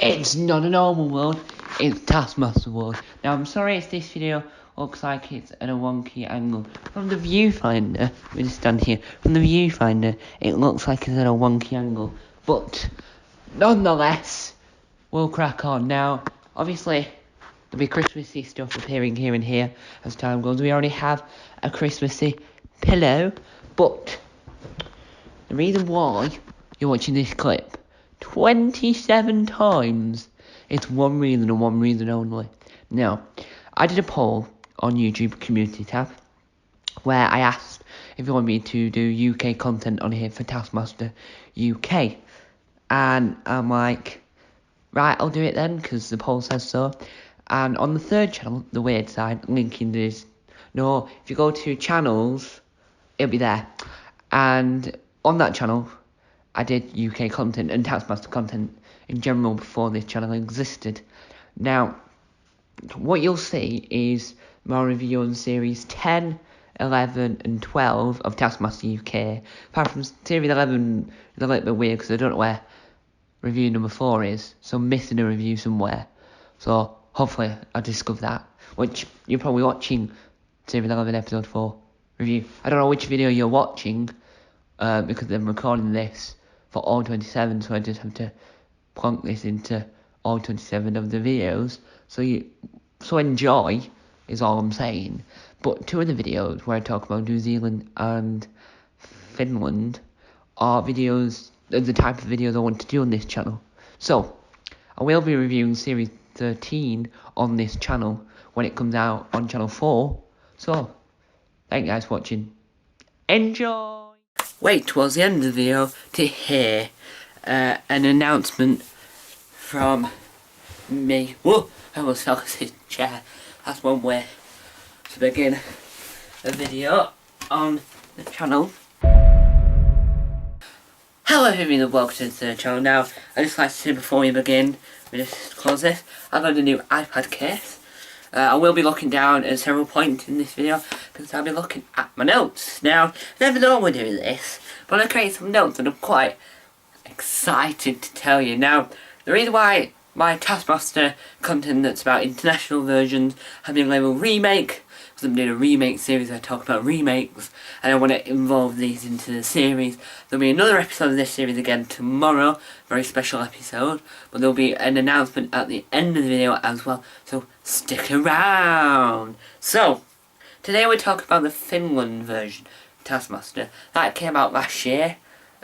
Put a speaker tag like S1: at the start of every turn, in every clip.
S1: It's not a normal world, it's Taskmaster World. Now I'm sorry if this video looks like it's at a wonky angle. From the viewfinder, we just stand here, from the viewfinder it looks like it's at a wonky angle. But, nonetheless, we'll crack on. Now, obviously, there'll be Christmassy stuff appearing here and here as time goes. We already have a Christmassy pillow, but the reason why you're watching this clip 27 times, it's one reason and one reason only. Now, I did a poll on YouTube community tab where I asked if you want me to do UK content on here for Taskmaster UK, and I'm like, right, I'll do it then because the poll says so. And on the third channel, the weird side, linking this, no, if you go to channels, it'll be there. And on that channel, I did UK content and Taskmaster content in general before this channel existed. Now, what you'll see is my review on series 10, 11 and 12 of Taskmaster UK. Apart from series 11, it's a little bit weird because I don't know where review number 4 is, so I'm missing a review somewhere. So hopefully I'll discover that, which you're probably watching series 11 episode 4 review. I don't know which video you're watching because I'm recording this for all 27, so I just have to plonk this into all 27 of the videos. So enjoy is all I'm saying. But two of the videos where I talk about New Zealand and Finland are videos, the type of videos I want to do on this channel. So I will be reviewing series 13 on this channel when it comes out on channel 4. So thank you guys for watching. Enjoy! Wait towards the end of the video to hear an announcement from me. Whoa! I almost fell off this chair. That's one way to begin a video on the channel. Hello everyone and welcome to the channel. Now, I'd just like to say before we begin, we just close this, I've got a new iPad case. I will be looking down at several points in this video because I'll be looking at my notes. Now, I never normally do this, but I created some notes and I'm quite excited to tell you. Now, the reason why my Taskmaster content that's about international versions have been labelled remake, because I'm doing a remake series where I talk about remakes and I want to involve these into the series. There'll be another episode of this series again tomorrow, very special episode, but there'll be an announcement at the end of the video as well, so stick around. So, today we're talking about the Finland version of Taskmaster. That came out last year,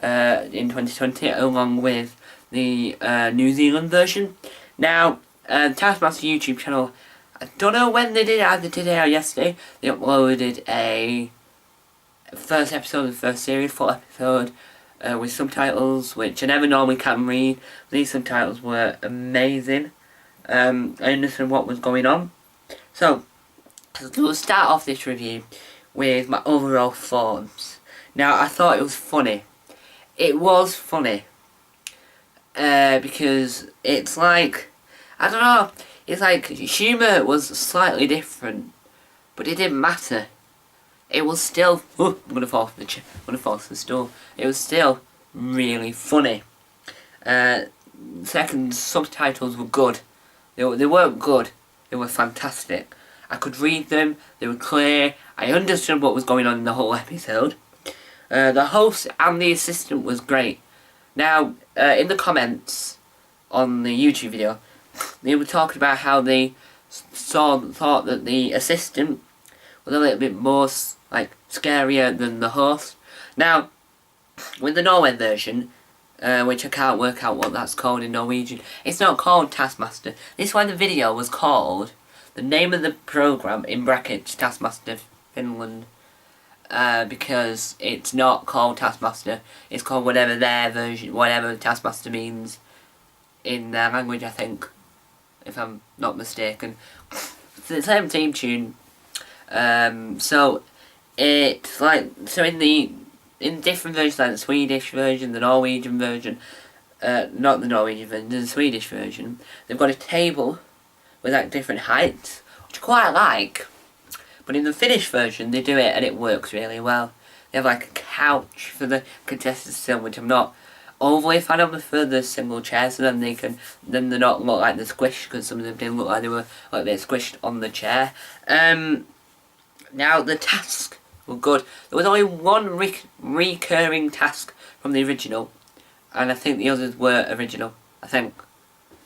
S1: in 2020, along with the New Zealand version. Now, Taskmaster YouTube channel, I don't know when they did it, either today or yesterday, they uploaded a first episode of the first series, full episode, with subtitles, which I never normally can read. These subtitles were amazing. I understood what was going on. So, we'll start off this review with my overall thoughts. Now, I thought it was funny. It was funny. Because it's like, I don't know, it's like humour was slightly different, but it didn't matter. It was still, I'm gonna fall off the chair, I'm gonna fall off the stool. It was still really funny. Second, subtitles were good. They weren't good, they were fantastic. I could read them, they were clear, I understood what was going on in the whole episode. The host and the assistant was great. Now, in the comments on the YouTube video, they were talking about how they thought that the assistant was a little bit more like scarier than the host. Now, with the Norway version, which I can't work out what that's called in Norwegian, it's not called Taskmaster. This is why the video was called, the name of the program in brackets, Taskmaster Finland. Because it's not called Taskmaster, it's called whatever their version, whatever Taskmaster means in their language, I think, if I'm not mistaken. It's the same theme tune. So it's like, so in different versions, like the Swedish version, the Norwegian version, not the Norwegian version, the Swedish version, they've got a table with like different heights, which I quite like. But in the Finnish version, they do it and it works really well. They have like a couch for the contestants to sit on, which I'm not overly fan. I prefer the single chairs, so then they're not look like they're squished, because some of them didn't look like they were like they're squished on the chair. Now the tasks were good. There was only one recurring task from the original, and I think the others were original. I think.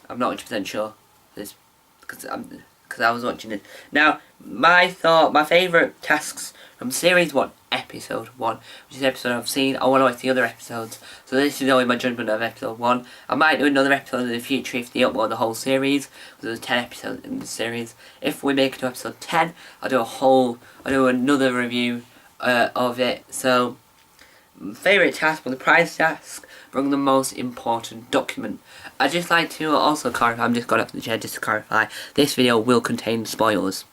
S1: I'm not 100% sure. This because I was watching it. Now my favourite tasks from Series 1, Episode 1, which is the episode I've seen. I want to watch the other episodes, so this is only my judgment of Episode 1. I might do another episode in the future if they upload the whole series, because there's 10 episodes in the series. If we make it to episode 10, I'll do another review of it. So, favourite task was the prize task, bring the most important document. I'd just like to also clarify, I'm just got up from the chair just to clarify, this video will contain spoilers.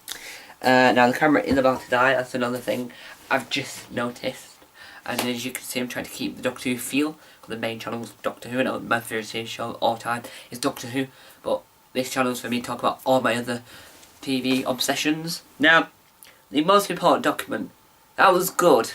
S1: Now the camera is about to die, that's another thing I've just noticed. And as you can see, I'm trying to keep the Doctor Who feel. The main channel is Doctor Who, and my favourite TV show of all time is Doctor Who. But this channel is for me to talk about all my other TV obsessions. Now, the most important document, that was good.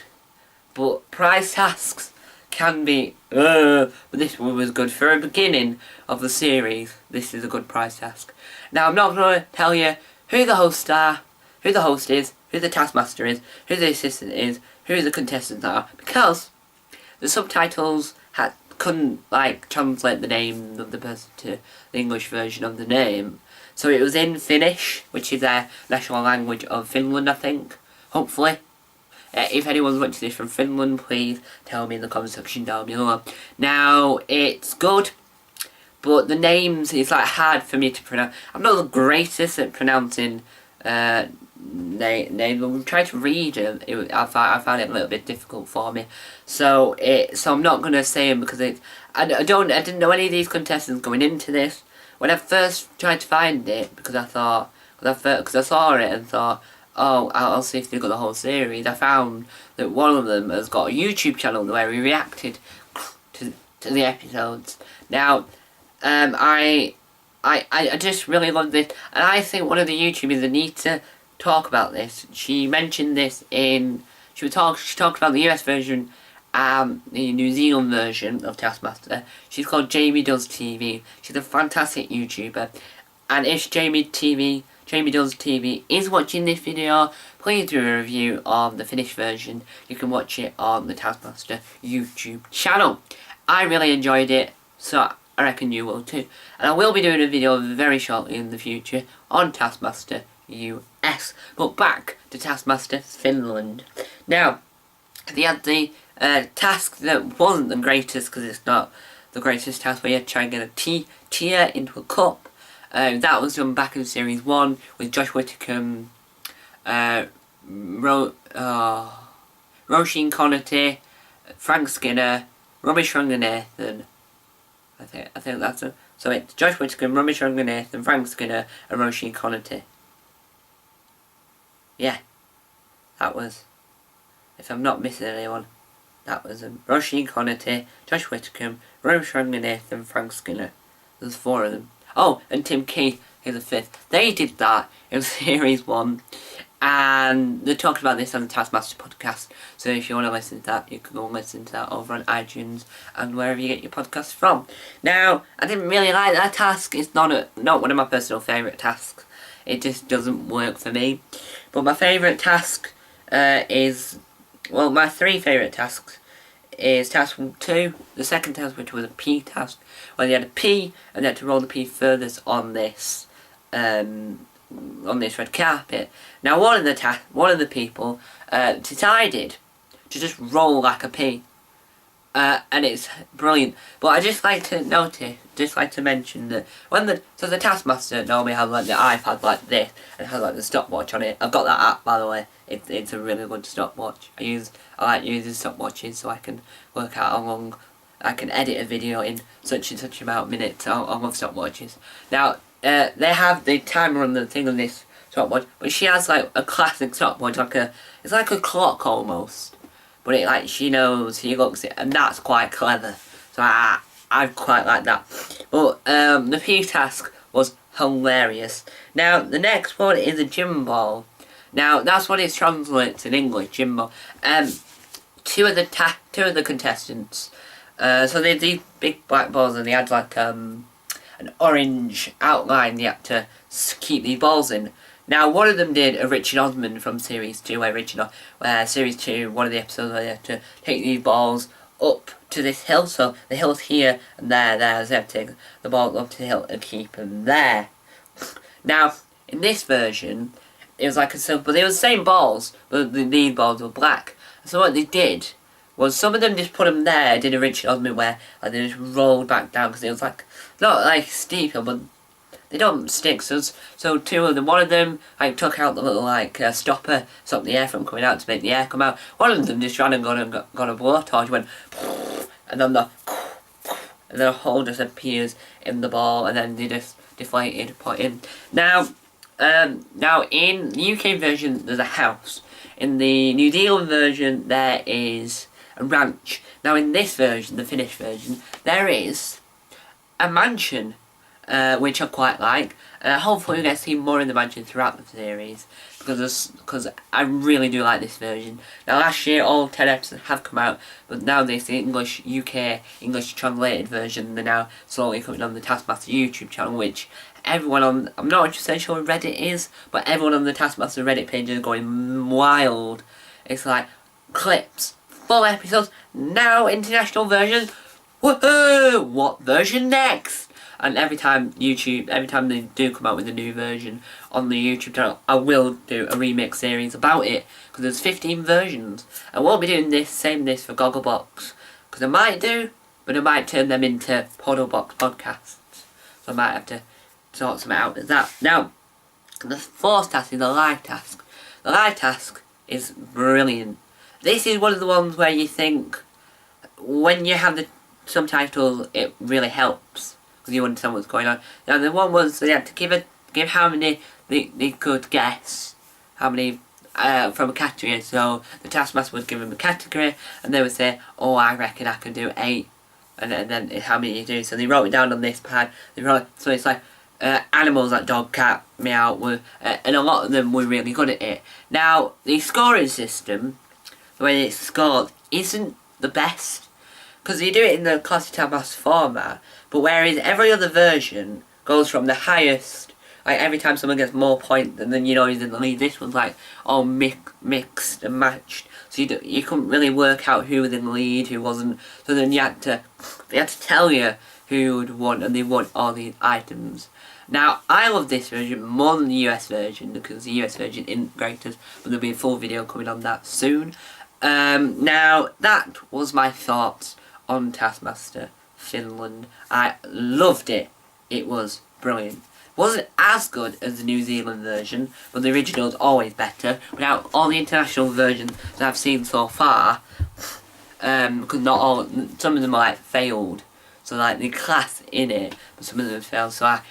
S1: But prize tasks can be, but this one was good. For a beginning of the series, this is a good prize task. Now, I'm not going to tell you who the hosts are, who the host is, who the Taskmaster is, who the assistant is, who the contestants are, because the subtitles couldn't like translate the name of the person to the English version of the name. So it was in Finnish, which is their national language of Finland, I think. Hopefully. If anyone's watching this from Finland, please tell me in the comment section down below. Now, it's good, but the names is like hard for me to pronounce. I'm not the greatest at pronouncing names. When we tried to read them, I found it a little bit difficult for me. So I'm not gonna say them because I didn't know any of these contestants going into this. When I first tried to find it, because I saw it and thought, oh, I'll see if they've got the whole series. I found that one of them has got a YouTube channel where he reacted to the episodes. Now, I just really love this, and I think one of the YouTubers that need to talk about this. She mentioned this she talked about the US version and the New Zealand version of Taskmaster. She's called Jamie Does TV. She's a fantastic YouTuber, and if Jamie Does TV is watching this video, please do a review of the Finnish version. You can watch it on the Taskmaster YouTube channel. I really enjoyed it, so I reckon you will too. And I will be doing a video very shortly in the future on Taskmaster US. But back to Taskmaster Finland. Now, they had the task that wasn't the greatest, because it's not the greatest task, where you had to try and get a tear into a cup. That was done back in Series 1 with Josh Whittaker, Roisin Connaughton, Frank Skinner, Robbie Shrunganathan. I think that's it. So it's Josh Whittaker, Robbie Shrunganathan, Frank Skinner, and Roisin Connaughton. Yeah, that was, if I'm not missing anyone, that was Roisin Connaughton, Josh Whittaker, Robbie Shrunganathan, Frank Skinner. There's 4 of them. Oh, and Tim Key is the 5th. They did that in Series 1, and they talked about this on the Taskmaster podcast. So if you want to listen to that, you can go and listen to that over on iTunes and wherever you get your podcasts from. Now, I didn't really like that task. It's not one of my personal favourite tasks. It just doesn't work for me. But my favourite task is, well, my 3 favourite tasks is task 2, the second task, which was a P task, where they had a P and they had to roll the P furthest on this red carpet. Now one of the people decided to just roll like a P, and it's brilliant. But I just like to mention that the Taskmaster normally has like the iPad like this and has like the stopwatch on it. I've got that app, by the way. It's a really good stopwatch. I like using stopwatches so I can work out how long I can edit a video in such and such amount of minutes. I love stopwatches. Now they have the timer on the thing on this stopwatch, but she has like a classic stopwatch, it's like a clock almost. But she knows, she looks it, and that's quite clever. So I quite like that. But the P task was hilarious. Now the next one is a gym ball. Now that's what it translates in English, gym ball. Two of the contestants So they had these big black balls, and they had like an orange outline they had to keep these balls in. Now, one of them did a Richard Osman from Series 2, where Series 2, one of the episodes where they had to take these balls up to this hill. So the hill's here and there, so they have to take the balls up to the hill and keep them there. Now, in this version, it was like a silver, but they were the same balls, but these balls were black. So what they did was some of them just put them there, did a Richard Osman where like, they just rolled back down because it was like, not like steep hill, but they don't stick. So two of them, one of them like took out the little like stopper, stopped the air from coming out to make the air come out. One of them just ran and got a blowtorch, went, and then a hole just appears in the ball, and then they just deflated, put in. Now in the UK version there's a house. In the New Zealand version there is a ranch. Now in this version, the Finnish version, there is a mansion, which I quite like. Hopefully we get to see more in the mansion throughout the series, because I really do like this version. Now last year all 10 episodes have come out, but now there's the UK English translated version. They're now slowly coming on the Taskmaster YouTube channel, which everyone on, I'm not 100% sure what Reddit is, but everyone on the Taskmaster Reddit page is going wild. It's like, clips, full episodes, now international version, woohoo! What version next? And every time they do come out with a new version on the YouTube channel, I will do a remix series about it, because there's 15 versions. I won't be doing this for Gogglebox, because I might do, but I might turn them into Podlebox podcasts. So I might have to sort something out with that. Now, the fourth task is the live task. The live task is brilliant. This is one of the ones where you think, when you have the subtitles, it really helps, because you understand what's going on. Now the one was they had to give how many they could guess, how many from a category. So the Taskmaster would give them a category, and they would say, "Oh, I reckon I can do 8," and then how many you do. So they wrote it down on this pad. So it's like animals like dog, cat, meow, and a lot of them were really good at it. Now the scoring system, the way it's scored, isn't the best, because you do it in the classic Taskmaster format, but whereas every other version goes from the highest, like every time someone gets more points and then you know he's in the lead, this one's like all mixed and matched, so you couldn't really work out who was in the lead, who wasn't, so then they had to tell you who would won, and they won all these items. Now, I love this version more than the US version, because the US version isn't great, but there'll be a full video coming on that soon. Now, that was my thoughts on Taskmaster Finland. I loved it. It was brilliant. Wasn't as good as the New Zealand version, but the original is always better. Without all the international versions that I've seen so far, because not all, some of them are like failed. So like the class in it, but some of them failed. So out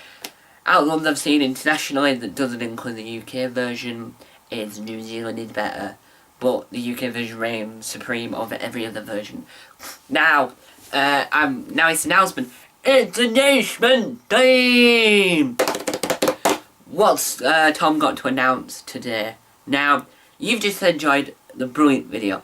S1: of the ones I've seen internationally that doesn't include the UK version, is New Zealand is better. But the UK version reigns supreme over every other version. Now, now it's announcement. It's announcement time! What's Tom got to announce today? Now, you've just enjoyed the brilliant video.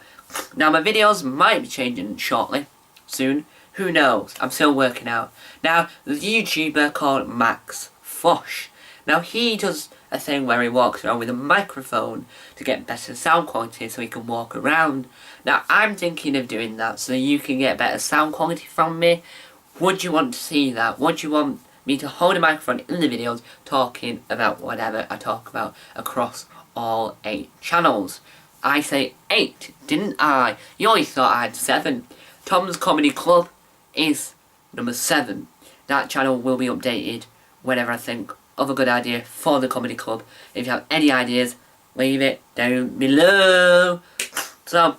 S1: Now, my videos might be changing shortly, soon. Who knows? I'm still working out. Now, there's a YouTuber called Max Fosh. Now, he does a thing where he walks around with a microphone to get better sound quality so he can walk around. Now, I'm thinking of doing that so you can get better sound quality from me. Would you want to see that? Would you want me to hold a microphone in the videos talking about whatever I talk about across all 8 channels? I say 8, didn't I? You always thought I had 7. Tom's Comedy Club is number 7. That channel will be updated whenever I think of a good idea for the Comedy Club. If you have any ideas, leave it down below. So,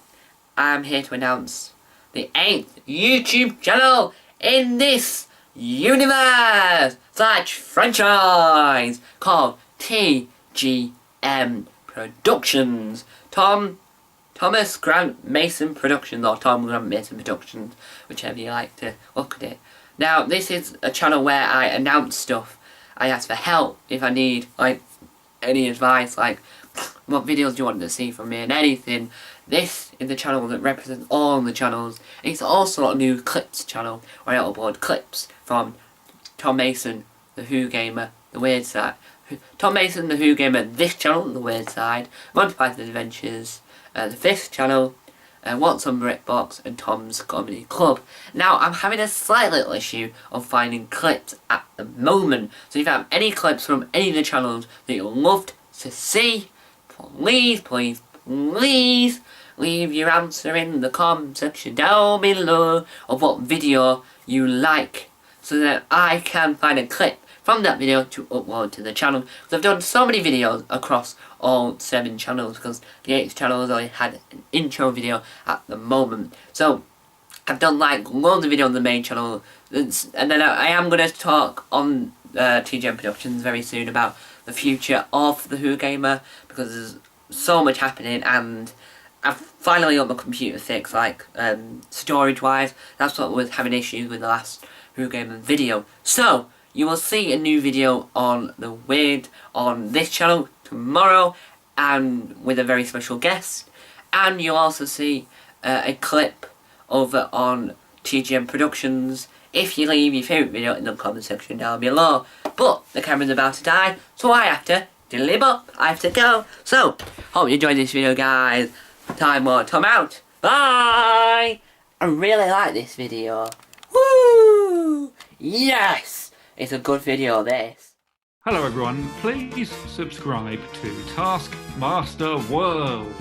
S1: I'm here to announce the 8th YouTube channel in this universe / franchise called TGM Productions. Thomas Grant Mason Productions, or Tom Grant Mason Productions, whichever you like to look at it. Now, this is a channel where I announce stuff. I ask for help if I need, like, any advice, like, what videos do you want to see from me and anything. This is the channel that represents all the channels. It's also a new clips channel where I upload clips from Tom Mason, the Who Gamer, the Weird Side. Tom Mason, the Who Gamer, this channel, the Weird Side, Monty Python Adventures, the fifth channel, What's on BritBox, and Tom's Comedy Club. Now, I'm having a slight little issue of finding clips at the moment. So if you have any clips from any of the channels that you'd love to see, please, please, please leave your answer in the comment section down below of what video you like, so that I can find a clip from that video to upload to the channel. Because I've done so many videos across all 7 channels, because the 8th channel has only had an intro video at the moment. So I've done like loads of videos on the main channel, and then I am going to talk on TGM Productions very soon about the future of the Who Gamer, because there's so much happening, and I've finally got my computer fixed, like storage wise. That's what was having issues with the last Who Gamer video. So you will see a new video on the Weird on this channel tomorrow, and with a very special guest. And you'll also see a clip over on TGM Productions if you leave your favourite video in the comment section down below. But the camera's about to die, so I have to deliver up. I have to go. So, hope you enjoyed this video, guys. Time Lord Tom out. Bye! I really like this video. Woo! Yes! It's a good video, this.
S2: Hello everyone, please subscribe to Taskmaster World.